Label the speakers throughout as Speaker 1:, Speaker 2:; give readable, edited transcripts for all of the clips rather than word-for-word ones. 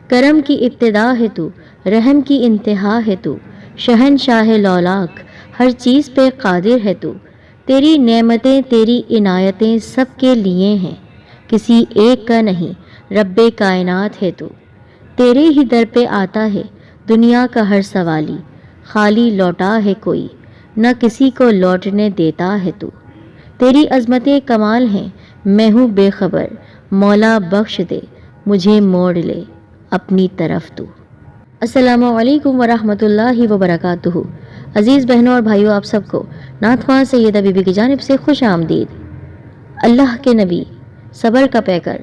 Speaker 1: کرم کی ابتدا ہے تو، رحم کی انتہا ہے تو، شہنشاہ لولاک ہر چیز پہ قادر ہے تو، تیری نعمتیں تیری عنایتیں سب کے لیے ہیں، کسی ایک کا نہیں، رب کائنات ہے تو، تیرے ہی در پہ آتا ہے دنیا کا ہر سوالی، خالی لوٹا ہے کوئی نہ کسی کو لوٹنے دیتا ہے تو، تیری عظمتیں کمال ہیں میں ہوں بے خبر، مولا بخش دے مجھے موڑ لے اپنی طرف تو۔ السلام علیکم ورحمۃ اللہ وبرکاتہ۔ عزیز بہنوں اور بھائیوں، آپ سب کو نعت خواں سیدہ بی بی کی جانب سے خوش آمدید۔ اللہ کے نبی صبر کا پیکر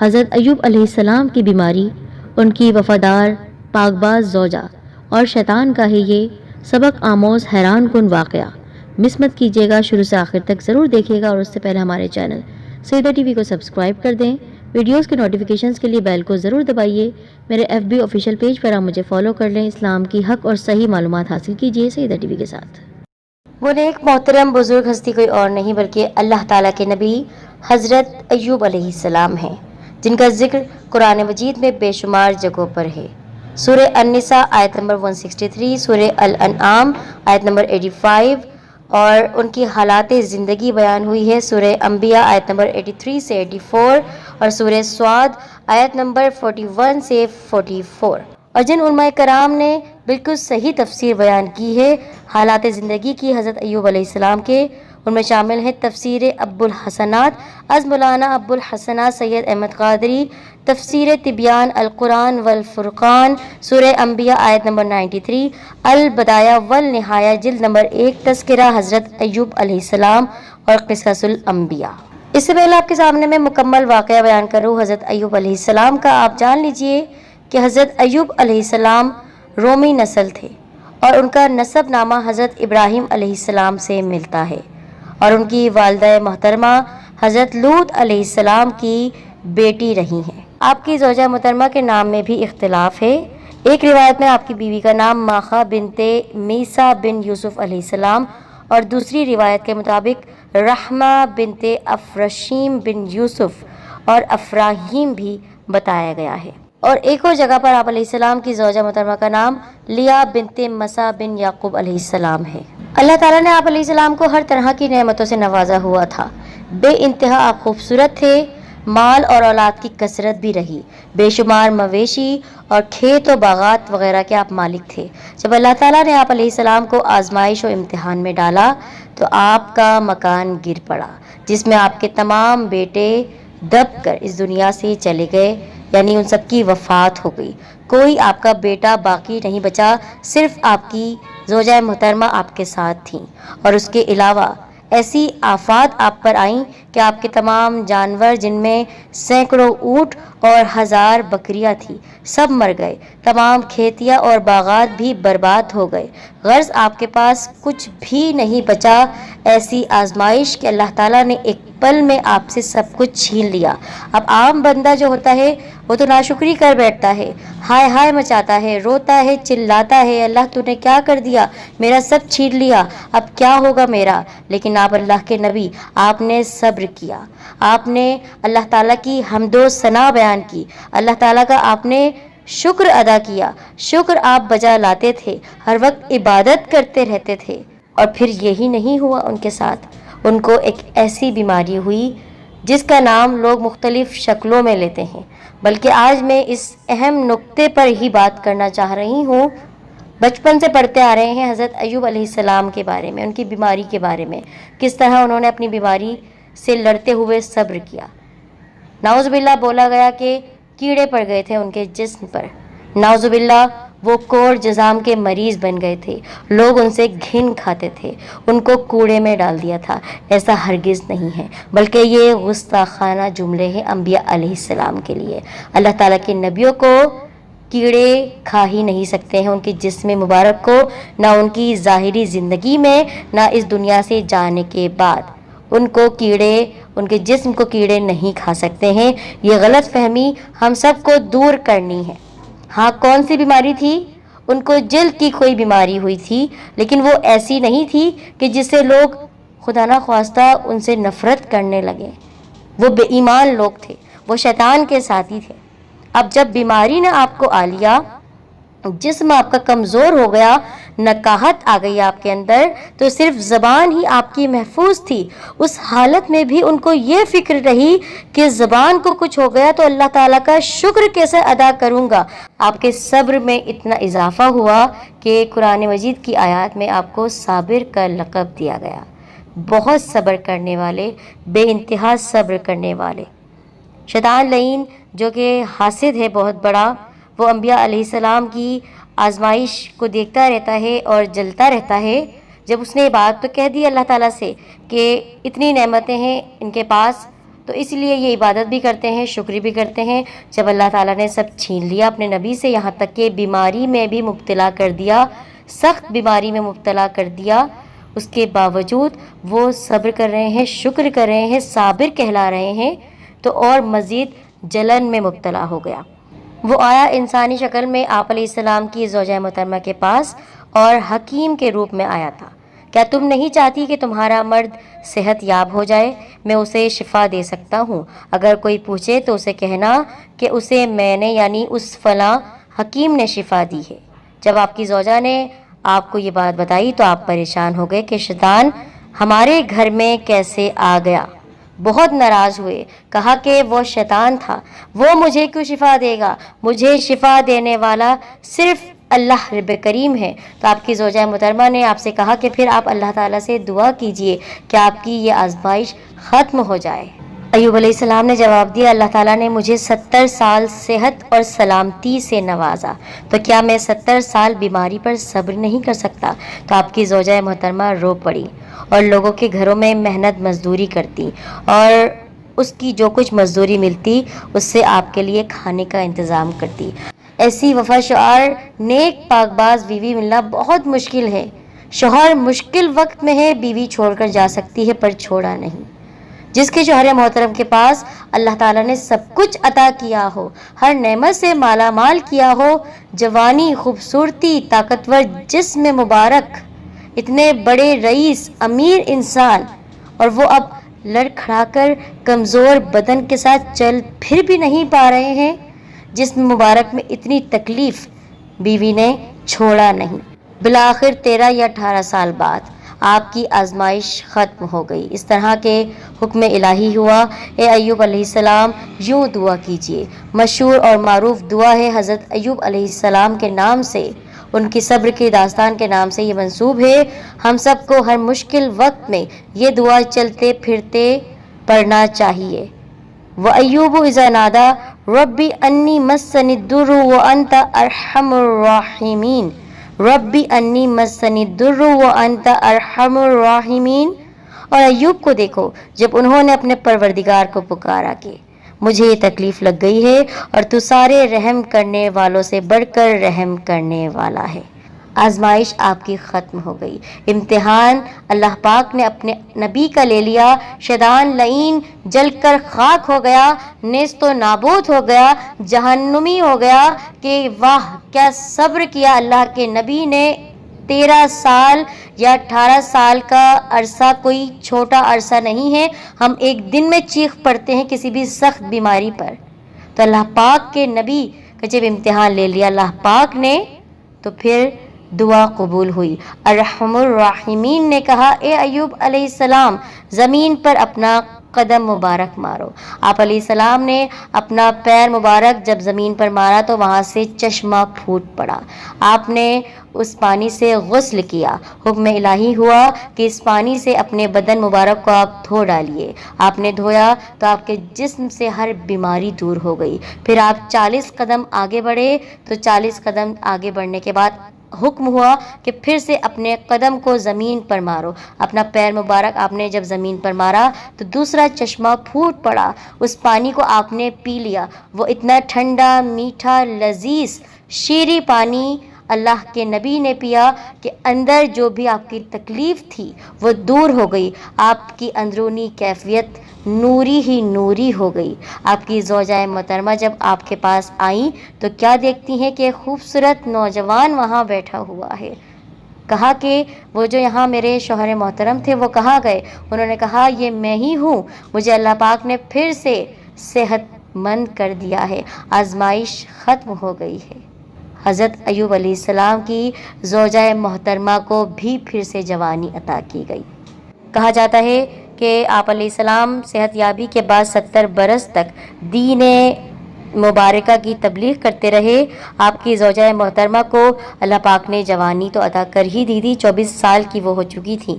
Speaker 1: حضرت ایوب علیہ السلام کی بیماری، ان کی وفادار پاک باز زوجہ اور شیطان کا ہے یہ سبق آموز حیران کن واقعہ۔ مس مت کیجیے گا، شروع سے آخر تک ضرور دیکھیے گا، اور اس سے پہلے ہمارے چینل سیدہ ٹی وی کو سبسکرائب کر دیں، ویڈیوز کے نوٹیفیکیشنز کے لیے بیل کو ضرور دبائیے، میرے FB آفیشیل پیج پر آپ مجھے فالو کر لیں، اسلام کی حق اور صحیح معلومات حاصل کیجیے سیدہ ٹی وی کے ساتھ۔ وہ نیک محترم بزرگ ہستی کوئی اور نہیں بلکہ اللہ تعالیٰ کے نبی حضرت ایوب علیہ السلام ہیں، جن کا ذکر قرآن مجید میں بے شمار جگہوں پر ہے۔ سورہ النساء آیت نمبر 163، سورہ الانعام آیت نمبر 85، اور ان کی حالات زندگی بیان ہوئی ہے سورہ انبیاء آیت نمبر 83 سے 84، اور سورہ سعد آیت نمبر 41 سے 44۔ اور جن علماء کرام نے بالکل صحیح تفسیر بیان کی ہے حالات زندگی کی حضرت ایوب علیہ السلام کے، ان میں شامل ہیں تفسیر ابو الحسنات از مولانا ابو الحسنات سید احمد قادری، تفسیر تبیان القرآن والفرقان، سورہ انبیاء آیت نمبر 93، البدایہ والنہایہ جلد نمبر 1، تذکرہ حضرت ایوب علیہ السلام، اور قصص الانبیاء۔ اس سے پہلے آپ کے سامنے میں مکمل واقعہ بیان کروں حضرت ایوب علیہ السلام کا، آپ جان لیجئے کہ حضرت ایوب علیہ السلام رومی نسل تھے، اور ان کا نسب نامہ حضرت ابراہیم علیہ السلام سے ملتا ہے، اور ان کی والدہ محترمہ حضرت لوط علیہ السلام کی بیٹی رہی ہیں۔ آپ کی زوجہ محترمہ کے نام میں بھی اختلاف ہے، ایک روایت میں آپ کی بیوی کا نام ماخا بنت میسا بن یوسف علیہ السلام، اور دوسری روایت کے مطابق رحمہ بنت افرشیم بن یوسف اور افراہیم بھی بتایا گیا ہے، اور ایک اور جگہ پر آپ علیہ السلام کی زوجہ محترمہ کا نام لیا بنت مسا بن یعقوب علیہ السلام ہے۔ اللہ تعالیٰ نے آپ علیہ السلام کو ہر طرح کی نعمتوں سے نوازا ہوا تھا، بے انتہا آپ خوبصورت تھے، مال اور اولاد کی کثرت بھی رہی، بے شمار مویشی اور کھیت و باغات وغیرہ کے آپ مالک تھے۔ جب اللہ تعالیٰ نے آپ علیہ السلام کو آزمائش و امتحان میں ڈالا تو آپ کا مکان گر پڑا، جس میں آپ کے تمام بیٹے دب کر اس دنیا سے چلے گئے، یعنی ان سب کی وفات ہو گئی، کوئی آپ کا بیٹا باقی نہیں بچا، صرف آپ کی زوجہ محترمہ آپ کے ساتھ تھیں، اور اس کے علاوہ ایسی آفات آپ پر آئیں کہ آپ کے تمام جانور، جن میں سینکڑوں اونٹ اور ہزار بکریاں تھیں، سب مر گئے، تمام کھیتیاں اور باغات بھی برباد ہو گئے، غرض آپ کے پاس کچھ بھی نہیں بچا۔ ایسی آزمائش کہ اللہ تعالیٰ نے ایک پل میں آپ سے سب کچھ چھین لیا۔ اب عام بندہ جو ہوتا ہے وہ تو ناشکری کر بیٹھتا ہے، ہائے ہائے مچاتا ہے، روتا ہے، چلاتا ہے، اللہ تو نے کیا کر دیا، میرا سب چھین لیا، اب کیا ہوگا میرا۔ لیکن آپ اللہ کے نبی، آپ نے صبر کیا، آپ نے اللہ تعالیٰ کی حمد و ثنا بیان کی، اللہ تعالیٰ کا آپ نے شکر ادا کیا، شکر آپ بجا لاتے تھے، ہر وقت عبادت کرتے رہتے تھے۔ اور پھر یہی نہیں ہوا ان کے ساتھ، ان کو ایک ایسی بیماری ہوئی جس کا نام لوگ مختلف شکلوں میں لیتے ہیں، بلکہ آج میں اس اہم نقطے پر ہی بات کرنا چاہ رہی ہوں۔ بچپن سے پڑھتے آ رہے ہیں حضرت ایوب علیہ السلام کے بارے میں، ان کی بیماری کے بارے میں، کس طرح انہوں نے اپنی بیماری سے لڑتے ہوئے صبر کیا۔ نعوذ باللہ بولا گیا کہ کیڑے پڑ گئے تھے ان کے جسم پر، نعوذ باللہ وہ کوڑ جزام کے مریض بن گئے تھے، لوگ ان سے گھن کھاتے تھے، ان کو کوڑے میں ڈال دیا تھا۔ ایسا ہرگز نہیں ہے، بلکہ یہ گستاخانہ جملے ہیں انبیاء علیہ السلام کے لیے۔ اللہ تعالیٰ کے نبیوں کو کیڑے کھا ہی نہیں سکتے ہیں، ان کے جسم مبارک کو، نہ ان کی ظاہری زندگی میں، نہ اس دنیا سے جانے کے بعد ان کو کیڑے، ان کے جسم کو کیڑے نہیں کھا سکتے ہیں۔ یہ غلط فہمی ہم سب کو دور کرنی ہے۔ ہاں، کون سی بیماری تھی؟ ان کو جلد کی کوئی بیماری ہوئی تھی، لیکن وہ ایسی نہیں تھی کہ جسے لوگ
Speaker 2: خدا نخواستہ ان سے نفرت کرنے لگے. وہ بے ایمان لوگ تھے، وہ شیطان کے ساتھی تھے. اب جب بیماری نے آپ کو آ لیا، جسم آپ کا کمزور ہو گیا، نکاہت آ گئی آپ کے اندر، تو صرف زبان ہی آپ کی محفوظ تھی. اس حالت میں بھی ان کو یہ فکر رہی کہ زبان کو کچھ ہو گیا تو اللہ تعالیٰ کا شکر کیسے ادا کروں گا. آپ کے صبر میں اتنا اضافہ ہوا کہ قرآن مجید کی آیات میں آپ کو صابر کا لقب دیا گیا. بہت صبر کرنے والے، بے انتہا صبر کرنے والے. شیطان لعین جو کہ حاسد ہے بہت بڑا، وہ انبیاء علیہ السلام کی آزمائش کو دیکھتا رہتا ہے اور جلتا رہتا ہے. جب اس نے یہ بات تو کہہ دی اللہ تعالیٰ سے کہ اتنی نعمتیں ہیں ان کے پاس، تو اس لیے یہ عبادت بھی کرتے ہیں، شکر بھی کرتے ہیں. جب اللہ تعالیٰ نے سب چھین لیا اپنے نبی سے، یہاں تک کہ بیماری میں بھی مبتلا کر دیا، سخت بیماری میں مبتلا کر دیا، اس کے باوجود وہ صبر کر رہے ہیں، شکر کر رہے ہیں، صابر کہلا رہے ہیں، تو اور مزید جلن میں مبتلا ہو گیا. وہ آیا انسانی شکل میں آپ علیہ السلام کی زوجہ محترمہ کے پاس اور حکیم کے روپ میں آیا تھا. کیا تم نہیں چاہتی کہ تمہارا مرد صحت یاب ہو جائے؟ میں اسے شفا دے سکتا ہوں. اگر کوئی پوچھے تو اسے کہنا کہ اسے میں نے یعنی اس فلاں حکیم نے شفا دی ہے. جب آپ کی زوجہ نے آپ کو یہ بات بتائی تو آپ پریشان ہو گئے کہ شیطان ہمارے گھر میں کیسے آ گیا. بہت ناراض ہوئے، کہا کہ وہ شیطان تھا، وہ مجھے کیوں شفا دے گا؟ مجھے شفا دینے والا صرف اللہ رب کریم ہے. تو آپ کی زوجہ محترمہ نے آپ سے کہا کہ پھر آپ اللہ تعالیٰ سے دعا کیجئے کہ آپ کی یہ آزمائش ختم ہو جائے. ایوب علیہ السلام نے جواب دیا، اللہ تعالیٰ نے مجھے 70 سال صحت اور سلامتی سے نوازا، تو کیا میں 70 سال بیماری پر صبر نہیں کر سکتا؟ تو آپ کی زوجہ محترمہ رو پڑی اور لوگوں کے گھروں میں محنت مزدوری کرتی اور اس کی جو کچھ مزدوری ملتی اس سے آپ کے لیے کھانے کا انتظام کرتی. ایسی وفا شعار نیک پاک باز بیوی ملنا بہت مشکل ہے. شوہر مشکل وقت میں ہے، بیوی چھوڑ کر جا سکتی ہے پر چھوڑا نہیں. جس کے شوہر محترم کے پاس اللہ تعالیٰ نے سب کچھ عطا کیا ہو، ہر نعمت سے مالا مال کیا ہو، جوانی، خوبصورتی، طاقتور جسم مبارک، اتنے بڑے رئیس امیر انسان، اور وہ اب لڑکھڑا کر کمزور بدن کے ساتھ چل پھر بھی نہیں پا رہے ہیں. جسم مبارک میں اتنی تکلیف، بیوی نے چھوڑا نہیں. بالآخر 13 یا 18 سال بعد آپ کی آزمائش ختم ہو گئی. اس طرح کے حکم الہی ہوا، اے ایوب علیہ السلام یوں دعا کیجئے. مشہور اور معروف دعا ہے، حضرت ایوب علیہ السلام کے نام سے، ان کی صبر کی داستان کے نام سے یہ منسوب ہے. ہم سب کو ہر مشکل وقت میں یہ دعا چلتے پھرتے پڑھنا چاہیے. وَأَيُّوبُ إِذَا نَادَى رَبِّ أَنِّي مَسَّنِي الضُّرُّ وَأَنْتَ أَرْحَمُ الرَّاحِمِينَ. رَبِّ أَنِّي مَسَّنِي الضُّرُّ وَأَنْتَ أَرْحَمُ الرَّاحِمِينَ. اور ایوب کو دیکھو جب انہوں نے اپنے پروردگار کو پکارا کہ مجھے یہ تکلیف لگ گئی ہے اور تو سارے رحم کرنے والوں سے بڑھ کر رحم کرنے والا ہے. آزمائش آپ کی ختم ہو گئی. امتحان اللہ پاک نے اپنے نبی کا لے لیا. شیطان لعین جل کر خاک ہو گیا، نیست و نابود ہو گیا، جہنمی ہو گیا کہ واہ کیا صبر کیا اللہ کے نبی نے. 13 سال یا 18 سال کا عرصہ کوئی چھوٹا عرصہ نہیں ہے. ہم ایک دن میں چیخ پڑتے ہیں کسی بھی سخت بیماری پر. تو اللہ پاک کے نبی کا جب امتحان لے لیا اللہ پاک نے تو پھر دعا قبول ہوئی. ارحم الراحمین نے کہا اے ایوب علیہ السلام زمین پر اپنا قدم مبارک مارو. آپ علیہ السلام نے اپنا پیر مبارک جب زمین پر مارا تو وہاں سے چشمہ پھوٹ پڑا. آپ نے اس پانی سے غسل کیا. حکم الہی ہوا کہ اس پانی سے اپنے بدن مبارک کو آپ دھو ڈالیے. آپ نے دھویا تو آپ کے جسم سے ہر بیماری دور ہو گئی. پھر آپ 40 قدم آگے بڑھے تو 40 قدم آگے بڑھنے کے بعد حکم ہوا کہ پھر سے اپنے قدم کو زمین پر مارو. اپنا پیر مبارک آپ نے جب زمین پر مارا تو دوسرا چشمہ پھوٹ پڑا. اس پانی کو آپ نے پی لیا. وہ اتنا ٹھنڈا، میٹھا، لذیذ، شیریں پانی اللہ کے نبی نے پیا کہ اندر جو بھی آپ کی تکلیف تھی وہ دور ہو گئی. آپ کی اندرونی کیفیت نوری ہی نوری ہو گئی. آپ کی زوجہ محترمہ جب آپ کے پاس آئیں تو کیا دیکھتی ہیں کہ خوبصورت نوجوان وہاں بیٹھا ہوا ہے. کہا کہ وہ جو یہاں میرے شوہر محترم تھے وہ کہاں گئے؟ انہوں نے کہا یہ میں ہی ہوں، مجھے اللہ پاک نے پھر سے صحت مند کر دیا ہے، آزمائش ختم ہو گئی ہے۔ حضرت ایوب علیہ السلام کی زوجہ محترمہ کو بھی پھر سے جوانی عطا کی گئی۔ کہا جاتا ہے کہ آپ علیہ السلام صحت یابی کے بعد 70 برس تک دین مبارکہ کی تبلیغ کرتے رہے۔ آپ کی زوجہ محترمہ کو اللہ پاک نے جوانی تو عطا کر ہی دی تھی، 24 سال کی وہ ہو چکی تھی،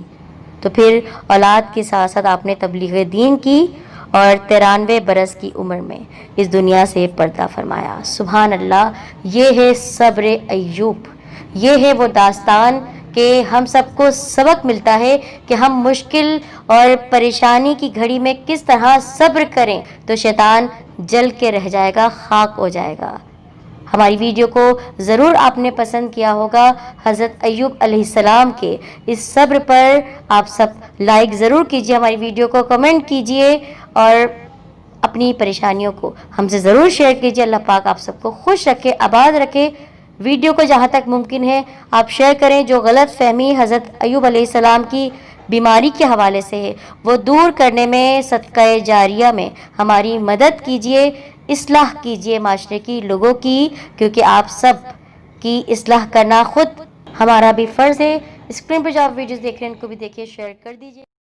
Speaker 2: تو پھر اولاد کے ساتھ ساتھ آپ نے تبلیغ دین کی اور 93 برس کی عمر میں اس دنیا سے پردہ فرمایا۔ سبحان اللہ، یہ ہے صبر ایوب، یہ ہے وہ داستان کہ ہم سب کو سبق ملتا ہے کہ ہم مشکل اور پریشانی کی گھڑی میں کس طرح صبر کریں تو شیطان جل کے رہ جائے گا، خاک ہو جائے گا۔ ہماری ویڈیو کو ضرور آپ نے پسند کیا ہوگا۔ حضرت ایوب علیہ السلام کے اس صبر پر آپ سب لائک ضرور کیجئے، ہماری ویڈیو کو کمنٹ کیجئے اور اپنی پریشانیوں کو ہم سے ضرور شیئر کیجئے۔ اللہ پاک آپ سب کو خوش رکھے، آباد رکھے۔ ویڈیو کو جہاں تک ممکن ہے آپ شیئر کریں، جو غلط فہمی حضرت ایوب علیہ السلام کی بیماری کے حوالے سے ہے وہ دور کرنے میں صدقہ جاریہ میں ہماری مدد کیجئے، اصلاح کیجئے معاشرے کی لوگوں کی، کیونکہ آپ سب کی اصلاح کرنا خود ہمارا بھی فرض ہے۔ اسکرین پر جو آپ ویڈیوز دیکھ رہے ہیں ان کو بھی دیکھیے، شیئر کر دیجئے۔